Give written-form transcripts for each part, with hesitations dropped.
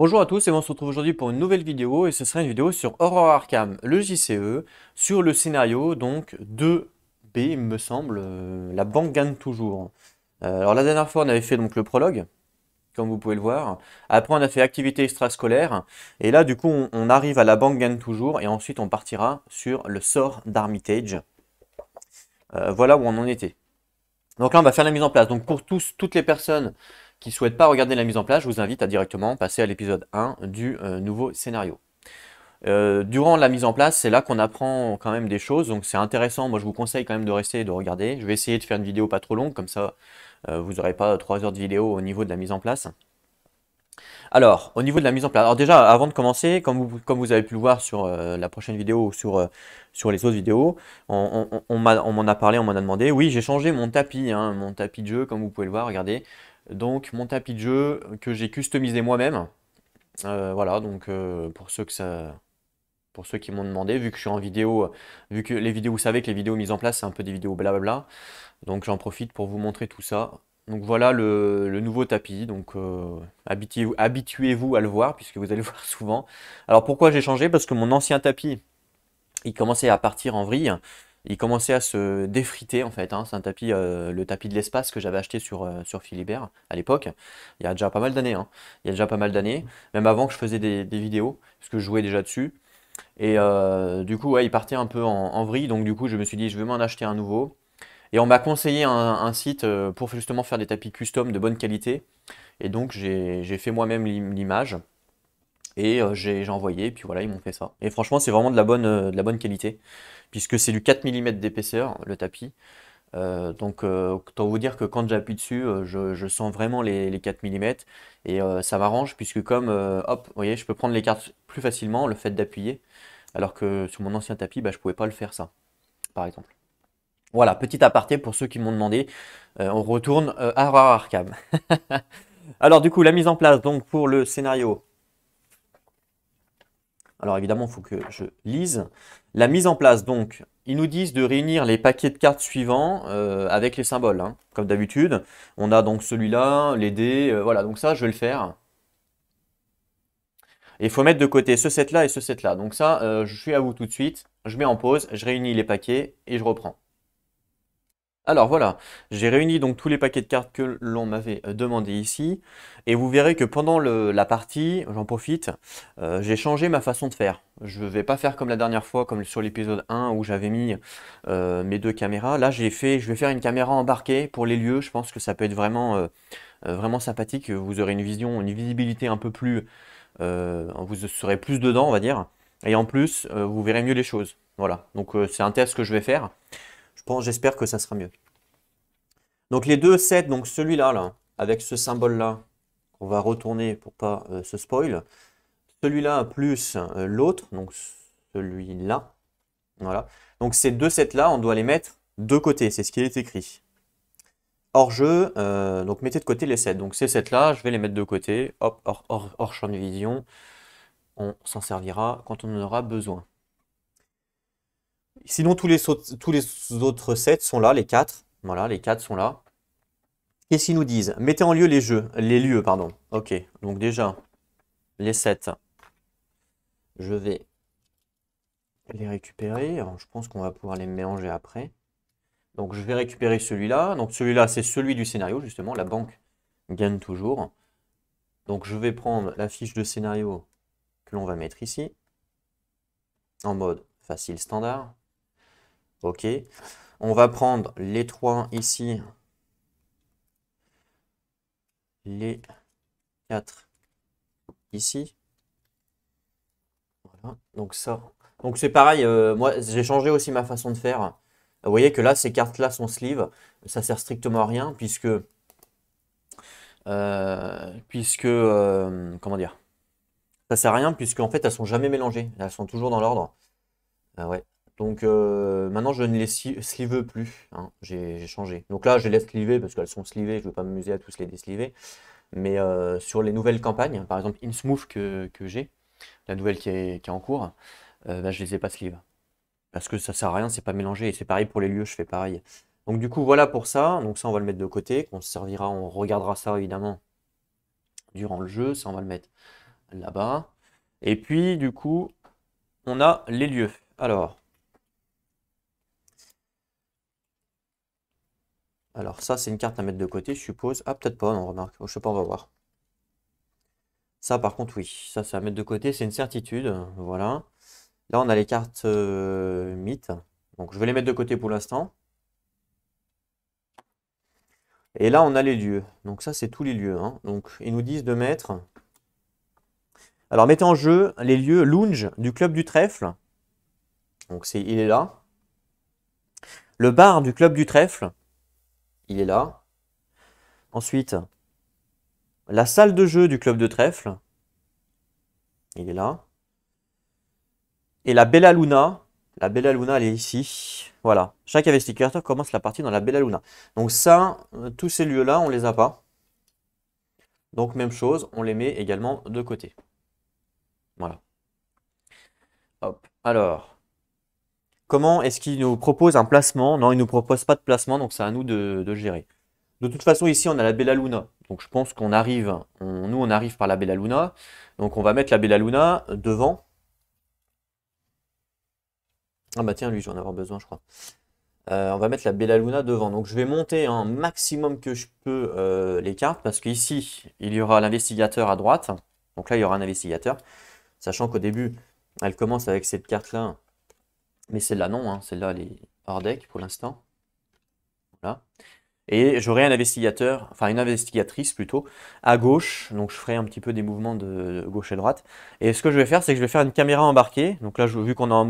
Bonjour à tous et on se retrouve aujourd'hui pour une nouvelle vidéo et ce sera une vidéo sur Horror Arkham, le JCE, sur le scénario donc 2B il me semble, la banque gagne toujours. Alors la dernière fois on avait fait donc le prologue, comme vous pouvez le voir, après on a fait activité extrascolaire et là du coup on arrive à la banque gagne toujours et ensuite on partira sur le sort d'Armitage. Voilà où on en était. Donc là, on va faire la mise en place. Donc pour toutes les personnes qui ne souhaitent pas regarder la mise en place, je vous invite à directement passer à l'épisode 1 du nouveau scénario. Durant la mise en place, c'est là qu'on apprend quand même des choses, donc c'est intéressant. Moi, je vous conseille quand même de rester et de regarder. Je vais essayer de faire une vidéo pas trop longue, comme ça, vous n'aurez pas 3 heures de vidéo au niveau de la mise en place. Alors, au niveau de la mise en place, alors déjà, avant de commencer, comme vous avez pu le voir sur la prochaine vidéo ou sur les autres vidéos, on m'en a parlé, on m'en a demandé. Oui, j'ai changé mon tapis, hein, mon tapis de jeu, comme vous pouvez le voir, regardez. Donc, mon tapis de jeu que j'ai customisé moi-même. Voilà, donc pour ceux qui m'ont demandé, vu que je suis en vidéo, vu que les vidéos, vous savez que les vidéos mises en place, c'est un peu des vidéos blablabla. Donc j'en profite pour vous montrer tout ça. Donc voilà le nouveau tapis, donc habituez-vous à le voir puisque vous allez le voir souvent. Alors pourquoi j'ai changé? Parce que mon ancien tapis, il commençait à partir en vrille, il commençait à se défriter en fait, hein. C'est un tapis, le tapis de l'espace que j'avais acheté sur Philibert à l'époque, il y a déjà pas mal d'années, hein. Il y a déjà pas mal d'années, même avant que je faisais des vidéos, parce que je jouais déjà dessus. Et du coup, ouais, il partait un peu en vrille, donc du coup je me suis dit je vais m'en acheter un nouveau. Et on m'a conseillé un site pour justement faire des tapis custom de bonne qualité. Et donc j'ai fait moi-même l'image et j'ai envoyé. Et puis voilà, ils m'ont fait ça. Et franchement, c'est vraiment de la bonne qualité. Puisque c'est du 4 mm d'épaisseur, le tapis. Donc autant vous dire que quand j'appuie dessus, je sens vraiment les 4 mm. Et ça m'arrange puisque comme, hop, vous voyez, je peux prendre les cartes plus facilement, le fait d'appuyer. Alors que sur mon ancien tapis, bah, je pouvais pas le faire ça, par exemple. Voilà, petit aparté pour ceux qui m'ont demandé. On retourne à Horror Arkham. Alors du coup, la mise en place donc pour le scénario. Alors évidemment, il faut que je lise. La mise en place donc, ils nous disent de réunir les paquets de cartes suivants avec les symboles, hein, comme d'habitude. On a donc celui-là, les dés, voilà, donc ça je vais le faire. Et il faut mettre de côté ce set-là et ce set-là. Donc ça, je suis à vous tout de suite. Je mets en pause, je réunis les paquets et je reprends. Alors voilà, j'ai réuni donc tous les paquets de cartes que l'on m'avait demandé ici, et vous verrez que pendant la partie, j'en profite, j'ai changé ma façon de faire. Je ne vais pas faire comme la dernière fois, comme sur l'épisode 1 où j'avais mis mes deux caméras. Là, je vais faire une caméra embarquée pour les lieux. Je pense que ça peut être vraiment sympathique. Vous aurez une vision, une visibilité un peu plus, vous serez plus dedans, on va dire. Et en plus, vous verrez mieux les choses. Voilà, donc c'est un test que je vais faire. J'espère que ça sera mieux. Donc les deux sets, donc celui-là, là, avec ce symbole-là, qu'on va retourner pour pas se spoil. Celui-là plus l'autre, donc celui-là. Voilà. Donc ces deux sets-là, on doit les mettre de côté, c'est ce qui est écrit. Hors jeu, donc mettez de côté les sets. Donc ces sets-là, je vais les mettre de côté, hop, hors champ de vision. On s'en servira quand on en aura besoin. Sinon, tous les autres sets sont là, les quatre. Voilà, les quatre sont là. Qu'est-ce qu'ils nous disent? Mettez en lieu les lieux, pardon. Ok, donc déjà, les 7, je vais les récupérer. Alors, je pense qu'on va pouvoir les mélanger après. Donc, je vais récupérer celui-là. Donc, celui-là, c'est celui du scénario, justement. La banque gagne toujours. Donc, je vais prendre la fiche de scénario que l'on va mettre ici, en mode facile standard. Ok. On va prendre les trois ici, les 4 ici. Voilà. Donc ça. Donc c'est pareil, moi j'ai changé aussi ma façon de faire. Vous voyez que là, ces cartes-là sont sleeve. Ça sert strictement à rien comment dire? Ça sert à rien puisque en fait elles sont jamais mélangées. Elles sont toujours dans l'ordre. Ah ouais. Donc maintenant je ne les sleeve plus, hein. J'ai changé. Donc là je les laisse sleever parce qu'elles sont sleevées. Je ne vais pas m'amuser à tous les désleever. Mais sur les nouvelles campagnes, par exemple InSmooth que j'ai, la nouvelle qui est en cours, bah, je les ai pas sleeve. Parce que ça sert à rien, c'est pas mélangé. Et c'est pareil pour les lieux, je fais pareil. Donc du coup, voilà pour ça. Donc ça, on va le mettre de côté. On se servira, on regardera ça évidemment durant le jeu. Ça, on va le mettre là-bas. Et puis, du coup, on a les lieux. Alors ça, c'est une carte à mettre de côté, je suppose. Ah, peut-être pas, non, remarque. Je sais pas, on va voir. Ça, par contre, oui. Ça, c'est à mettre de côté, c'est une certitude. Voilà. Là, on a les cartes mythes. Donc, je vais les mettre de côté pour l'instant. Et là, on a les lieux. Donc, ça, c'est tous les lieux, hein. Donc, ils nous disent de mettre. Alors, mettez en jeu les lieux lounge du club du trèfle. Donc, il est là. Le bar du club du trèfle. Il est là. Ensuite, la salle de jeu du club de trèfle. Il est là. Et la Bella Luna. La Bella Luna, elle est ici. Voilà. Chaque investigateur commence la partie dans la Bella Luna. Donc ça, tous ces lieux-là, on les a pas. Donc même chose, on les met également de côté. Voilà. Hop. Alors, comment est-ce qu'il nous propose un placement? Non, il ne nous propose pas de placement, donc c'est à nous de gérer. De toute façon, ici, on a la Bella Luna. Donc je pense qu'on arrive, nous, on arrive par la Bella Luna. Donc on va mettre la Bella Luna devant. Ah bah tiens, lui, je vais en avoir besoin, je crois. On va mettre la Bella Luna devant. Donc je vais monter un maximum que je peux les cartes parce qu'ici, il y aura l'investigateur à droite. Donc là, il y aura un investigateur. Sachant qu'au début, elle commence avec cette carte-là. Mais celle-là, non. Hein. Celle-là, elle est hors deck pour l'instant. Voilà. Et j'aurai un investigateur, enfin une investigatrice plutôt, à gauche. Donc je ferai un petit peu des mouvements de gauche et droite. Et ce que je vais faire, c'est que je vais faire une caméra embarquée. Donc là, vu qu'on est en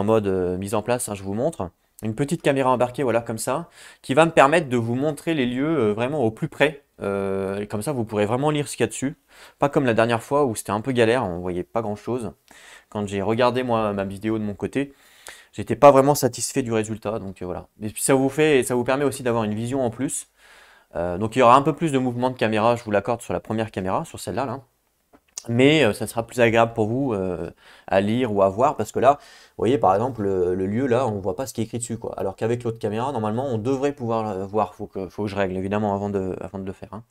mode mise en place, hein, je vous montre. Une petite caméra embarquée, voilà, comme ça, qui va me permettre de vous montrer les lieux vraiment au plus près. Et comme ça, vous pourrez vraiment lire ce qu'il y a dessus. Pas comme la dernière fois où c'était un peu galère, on voyait pas grand-chose. Quand j'ai regardé moi ma vidéo de mon côté, j'étais pas vraiment satisfait du résultat. Donc voilà. Et puis ça vous permet aussi d'avoir une vision en plus. Donc il y aura un peu plus de mouvement de caméra, je vous l'accorde, sur la première caméra, sur celle-là, là. Mais ça sera plus agréable pour vous à lire ou à voir parce que là, vous voyez par exemple le lieu là, on voit pas ce qui est écrit dessus quoi. Alors qu'avec l'autre caméra, normalement, on devrait pouvoir le voir. Faut que je règle évidemment avant de le faire. Hein.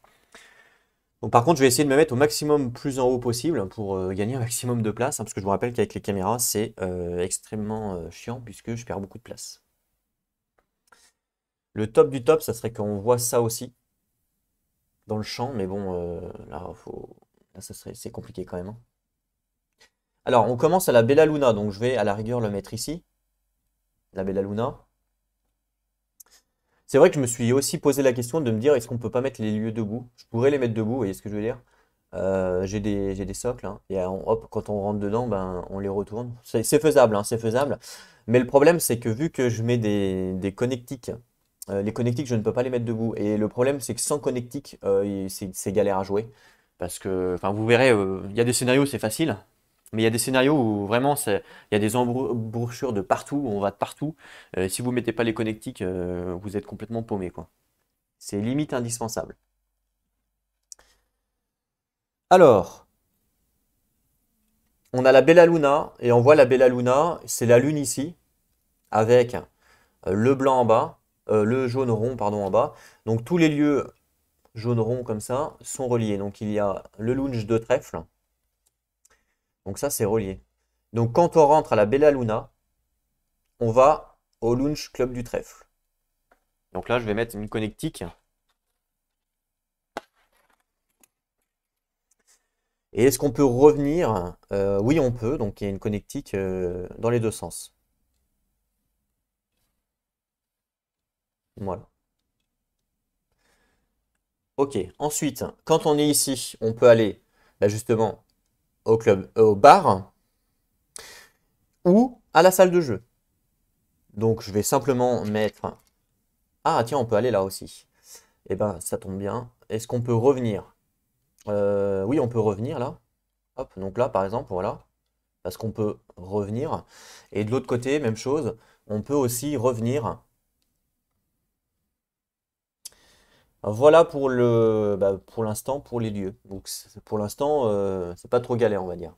Donc par contre, je vais essayer de me mettre au maximum plus en haut possible pour gagner un maximum de place, hein, parce que je vous rappelle qu'avec les caméras, c'est extrêmement chiant puisque je perds beaucoup de place. Le top du top, ça serait qu'on voit ça aussi dans le champ, mais bon, là, là, c'est compliqué quand même. Hein. Alors, on commence à la Bella Luna, donc je vais à la rigueur le mettre ici, la Bella Luna. C'est vrai que je me suis aussi posé la question de me dire, est-ce qu'on peut pas mettre les lieux debout? Je pourrais les mettre debout, vous voyez ce que je veux dire? J'ai des socles, hein, et hop, quand on rentre dedans, ben, on les retourne. C'est faisable, hein, c'est faisable. Mais le problème, c'est que vu que je mets des connectiques, les connectiques, je ne peux pas les mettre debout. Et le problème, c'est que sans connectique, c'est galère à jouer. Parce que, enfin, vous verrez, il y a des scénarios, c'est facile. Mais il y a des scénarios où vraiment, il y a des embouchures de partout, on va de partout. Si vous mettez pas les connectiques, vous êtes complètement paumé, quoi. C'est limite indispensable. Alors, on a la Bella Luna, et on voit la Bella Luna, c'est la lune ici, avec le blanc en bas, le jaune rond, pardon, en bas. Donc tous les lieux jaune rond comme ça sont reliés. Donc il y a le lounge de trèfle. Donc ça, c'est relié. Donc quand on rentre à la Bella Luna, on va au lounge club du trèfle. Donc là, je vais mettre une connectique. Et est-ce qu'on peut revenir? Oui, on peut. Donc il y a une connectique dans les deux sens. Voilà. Ok. Ensuite, quand on est ici, on peut aller bah, justement au club, au bar ou à la salle de jeu. Donc je vais simplement mettre... Ah tiens, on peut aller là aussi. Eh ben, ça tombe bien. Est-ce qu'on peut revenir? Oui, on peut revenir là. Hop, donc là, par exemple, voilà. Parce qu'on peut revenir. Et de l'autre côté, même chose. On peut aussi revenir. Voilà pour l'instant, pour les lieux. Donc pour l'instant, c'est pas trop galère, on va dire.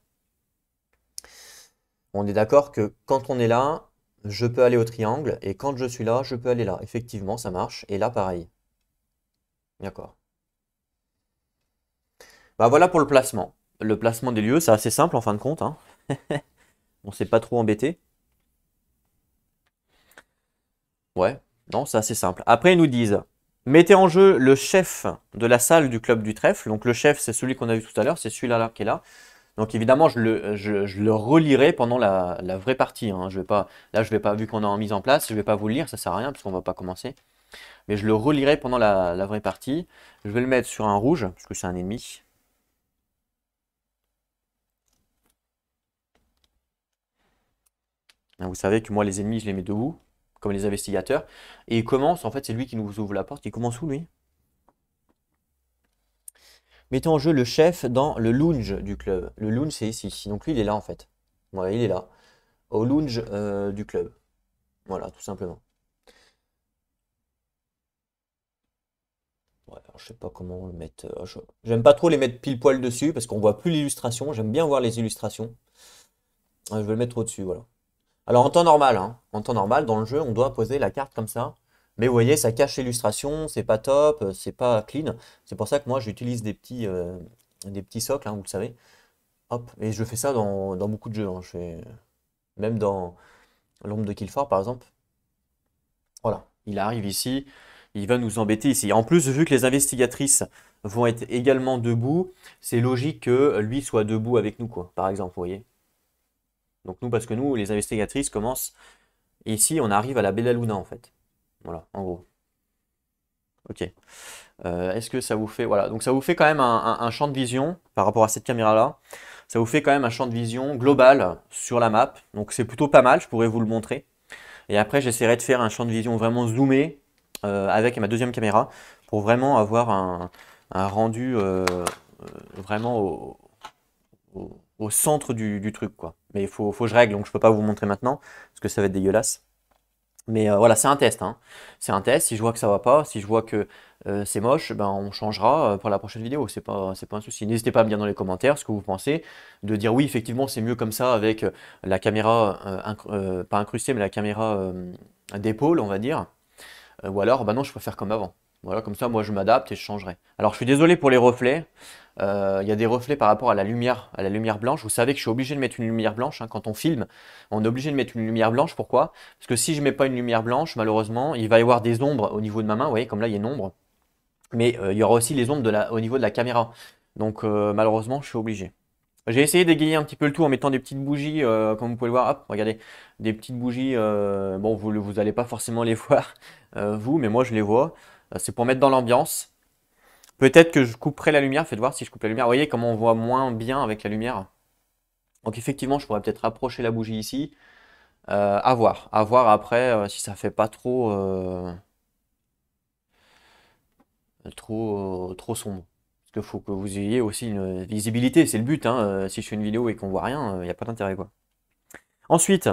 On est d'accord que quand on est là, je peux aller au triangle. Et quand je suis là, je peux aller là. Effectivement, ça marche. Et là, pareil. D'accord. Bah voilà pour le placement. le placement des lieux, c'est assez simple en fin de compte, hein. On s'est pas trop embêté. Ouais, non, c'est assez simple. Après, ils nous disent, mettez en jeu le chef de la salle du club du trèfle. Donc le chef, c'est celui qu'on a vu tout à l'heure, c'est celui-là qui est là. Donc évidemment, je le relirai pendant la vraie partie, hein. Je vais pas, là, je vais pas, vu qu'on est en mise en place, je vais pas vous le lire, ça sert à rien, parce qu'on va pas commencer. Mais je le relirai pendant la vraie partie. Je vais le mettre sur un rouge, parce que c'est un ennemi. Vous savez que moi, les ennemis, je les mets debout, comme les investigateurs. Et il commence, en fait, c'est lui qui nous ouvre la porte. Il commence où, lui? Mettez en jeu le chef dans le lounge du club. Le lounge, c'est ici. Donc lui, il est là, en fait. Voilà, il est là. Au lounge du club. Voilà, tout simplement. Ouais, alors, je sais pas comment le mettre. J'aime pas trop les mettre pile poil dessus, parce qu'on voit plus l'illustration. J'aime bien voir les illustrations. Je vais le mettre au-dessus, voilà. Alors en temps normal, hein, en temps normal, dans le jeu, on doit poser la carte comme ça. Mais vous voyez, ça cache l'illustration, c'est pas top, c'est pas clean. C'est pour ça que moi j'utilise des petits socles, hein, vous le savez. Hop, et je fais ça dans beaucoup de jeux, hein. Même dans l'ombre de Killfort par exemple. Voilà, il arrive ici, il va nous embêter ici. En plus, vu que les investigatrices vont être également debout, c'est logique que lui soit debout avec nous, quoi, par exemple, vous voyez. Donc nous, parce que nous, les investigatrices commencent. Et ici, on arrive à la Bella Luna, en fait. Voilà, en gros. Ok. Est-ce que ça vous fait... Voilà, donc ça vous fait quand même un champ de vision par rapport à cette caméra-là. Ça vous fait quand même un champ de vision global sur la map. Donc c'est plutôt pas mal, je pourrais vous le montrer. Et après, j'essaierai de faire un champ de vision vraiment zoomé avec ma deuxième caméra pour vraiment avoir un rendu vraiment au centre du truc, quoi. Mais il faut que je règle, donc je peux pas vous montrer maintenant parce que ça va être dégueulasse. Mais voilà, c'est un test, hein. C'est un test. Si je vois que ça va pas, si je vois que c'est moche, ben on changera pour la prochaine vidéo. C'est pas un souci. N'hésitez pas à me dire dans les commentaires ce que vous pensez, de dire oui, effectivement, c'est mieux comme ça avec la caméra, pas incrustée, mais la caméra d'épaule, on va dire. Ou alors, bah non, je préfère comme avant. Voilà, comme ça, moi, je m'adapte et je changerai. Alors, je suis désolé pour les reflets. Il y a des reflets par rapport à la lumière blanche. Vous savez que je suis obligé de mettre une lumière blanche, hein. Quand on filme, on est obligé de mettre une lumière blanche. Pourquoi? Parce que si je mets pas une lumière blanche, malheureusement, il va y avoir des ombres au niveau de ma main. Vous voyez, comme là, il y a une ombre. Mais il y aura aussi les ombres au niveau de la caméra. Donc, malheureusement, je suis obligé. J'ai essayé d'égayer un petit peu le tout en mettant des petites bougies, comme vous pouvez le voir. Hop, regardez, des petites bougies. Bon, vous n'allez pas forcément les voir, vous, mais moi, je les vois. C'est pour mettre dans l'ambiance. Peut-être que je couperai la lumière. Faites voir si je coupe la lumière. Vous voyez comment on voit moins bien avec la lumière. Donc effectivement, je pourrais peut-être rapprocher la bougie ici. À voir. À voir après si ça fait pas trop sombre. Parce qu'il faut que vous ayez aussi une visibilité. C'est le but, hein. Si je fais une vidéo et qu'on voit rien, il n'y a pas d'intérêt, quoi. Ensuite,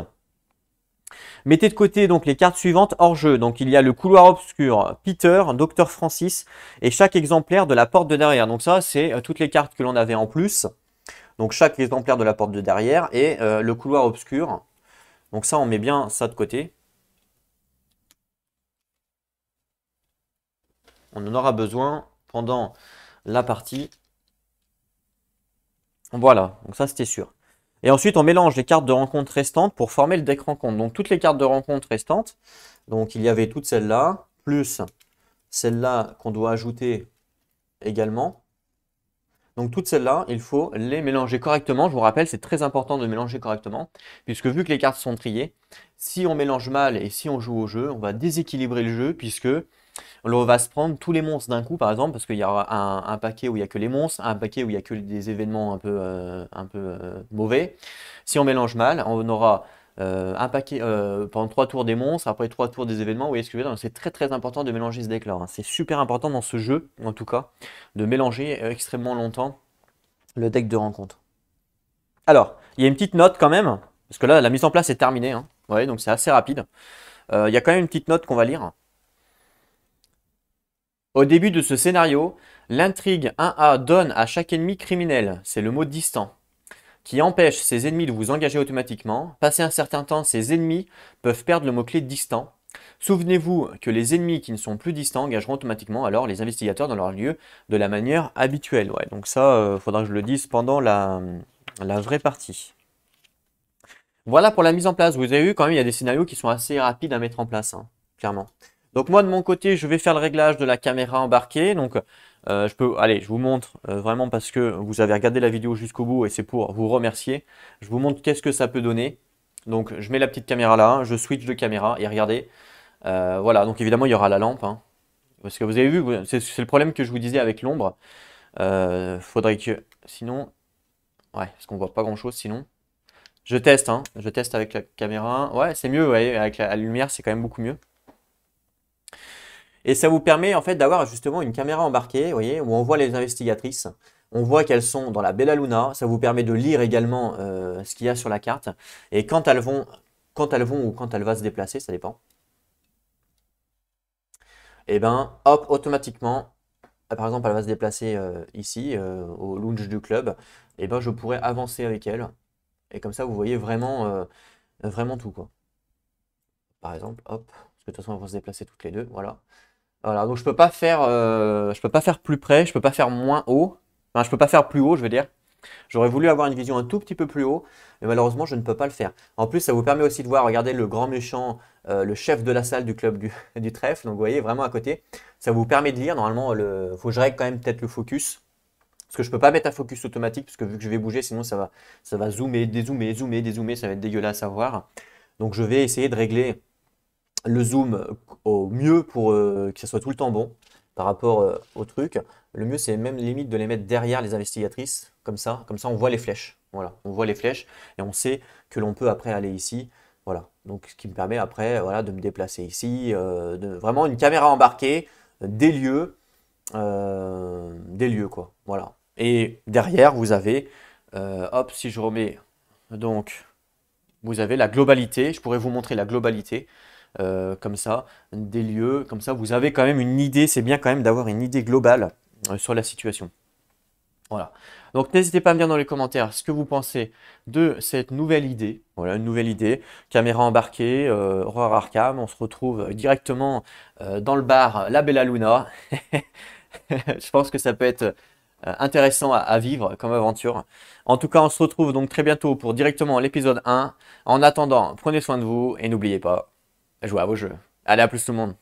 mettez de côté donc les cartes suivantes hors jeu. Donc il y a le couloir obscur, Peter, Dr Francis et chaque exemplaire de la porte de derrière. Donc ça, c'est toutes les cartes que l'on avait en plus. Donc chaque exemplaire de la porte de derrière et le couloir obscur. Donc ça, on met bien ça de côté. On en aura besoin pendant la partie. Voilà, donc ça c'était sûr. Et ensuite, on mélange les cartes de rencontre restantes pour former le deck rencontre. Donc toutes les cartes de rencontre restantes, donc il y avait toutes celles-là, plus celles-là qu'on doit ajouter également. Donc toutes celles-là, il faut les mélanger correctement. Je vous rappelle, c'est très important de mélanger correctement, puisque vu que les cartes sont triées, si on mélange mal et si on joue au jeu, on va déséquilibrer le jeu, puisque on va se prendre tous les monstres d'un coup, par exemple, parce qu'il y aura un paquet où il n'y a que les monstres, un paquet où il n'y a que des événements un peu mauvais. Si on mélange mal, on aura un paquet pendant 3 tours des monstres, après 3 tours des événements. Vous voyez ce que je veux dire? Donc c'est très très important de mélanger ce deck-là, hein. C'est super important dans ce jeu, en tout cas, de mélanger extrêmement longtemps le deck de rencontre. Alors, il y a une petite note quand même, parce que là, la mise en place est terminée, hein. Ouais, donc c'est assez rapide. Il y a quand même une petite note qu'on va lire. Au début de ce scénario, l'intrigue 1A donne à chaque ennemi criminel, c'est le mot distant, qui empêche ses ennemis de vous engager automatiquement. Passé un certain temps, ces ennemis peuvent perdre le mot-clé distant. Souvenez-vous que les ennemis qui ne sont plus distants engageront automatiquement alors les investigateurs dans leur lieu de la manière habituelle. Ouais, donc ça, faudra que je le dise pendant la vraie partie. Voilà pour la mise en place. Vous avez vu quand même, il y a des scénarios qui sont assez rapides à mettre en place, hein, clairement. Donc moi de mon côté, je vais faire le réglage de la caméra embarquée. Donc allez, je vous montre vraiment parce que vous avez regardé la vidéo jusqu'au bout et c'est pour vous remercier. Je vous montre qu'est-ce que ça peut donner. Donc je mets la petite caméra là, je switch de caméra et regardez. Voilà, donc évidemment il y aura la lampe, hein. Parce que vous avez vu, c'est le problème que je vous disais avec l'ombre. Faudrait que, sinon, ouais, parce qu'on voit pas grand-chose sinon. Je teste, hein, je teste avec la caméra. Ouais, c'est mieux, ouais, avec la lumière c'est quand même beaucoup mieux. Et ça vous permet en fait d'avoir justement une caméra embarquée, vous voyez, où on voit les investigatrices. On voit qu'elles sont dans la Bella Luna. Ça vous permet de lire également ce qu'il y a sur la carte. Et quand elles vont ou quand elles vont se déplacer, ça dépend. Et ben, hop, automatiquement, par exemple, elle va se déplacer ici, au lounge du club. Et ben, je pourrais avancer avec elle. Et comme ça, vous voyez vraiment, vraiment tout, quoi. Par exemple, hop, parce que de toute façon, elles vont se déplacer toutes les deux, voilà. Voilà, donc je peux pas faire plus près, je peux pas faire moins haut. Enfin, je peux pas faire plus haut, je veux dire. J'aurais voulu avoir une vision un tout petit peu plus haut, mais malheureusement, je ne peux pas le faire. En plus, ça vous permet aussi de voir, regardez le grand méchant, le chef de la salle du club du trèfle. Donc, vous voyez, vraiment à côté. Ça vous permet de lire. Normalement, il faut que je règle quand même peut-être le focus. Parce que je peux pas mettre un focus automatique, parce que vu que je vais bouger, sinon ça va zoomer, dézoomer, zoomer, dézoomer, ça va être dégueulasse à voir. Donc, je vais essayer de régler le zoom au mieux pour que ça soit tout le temps bon par rapport au truc. Le mieux, c'est même limite de les mettre derrière les investigatrices, comme ça on voit les flèches. Voilà, on voit les flèches et on sait que l'on peut après aller ici. Voilà, donc ce qui me permet après voilà, de me déplacer ici, vraiment une caméra embarquée, des lieux quoi. Voilà. Et derrière, vous avez, hop, si je remets, donc, vous avez la globalité. Je pourrais vous montrer la globalité comme ça, des lieux, comme ça vous avez quand même une idée, c'est bien quand même d'avoir une idée globale sur la situation. Voilà. Donc n'hésitez pas à me dire dans les commentaires ce que vous pensez de cette nouvelle idée. Voilà, une nouvelle idée. Caméra embarquée, Horror Arkham. On se retrouve directement dans le bar La Bella Luna. Je pense que ça peut être intéressant à vivre comme aventure. En tout cas, on se retrouve donc très bientôt pour directement l'épisode 1. En attendant, prenez soin de vous et n'oubliez pas, jouez à vos jeux. Allez, à plus tout le monde.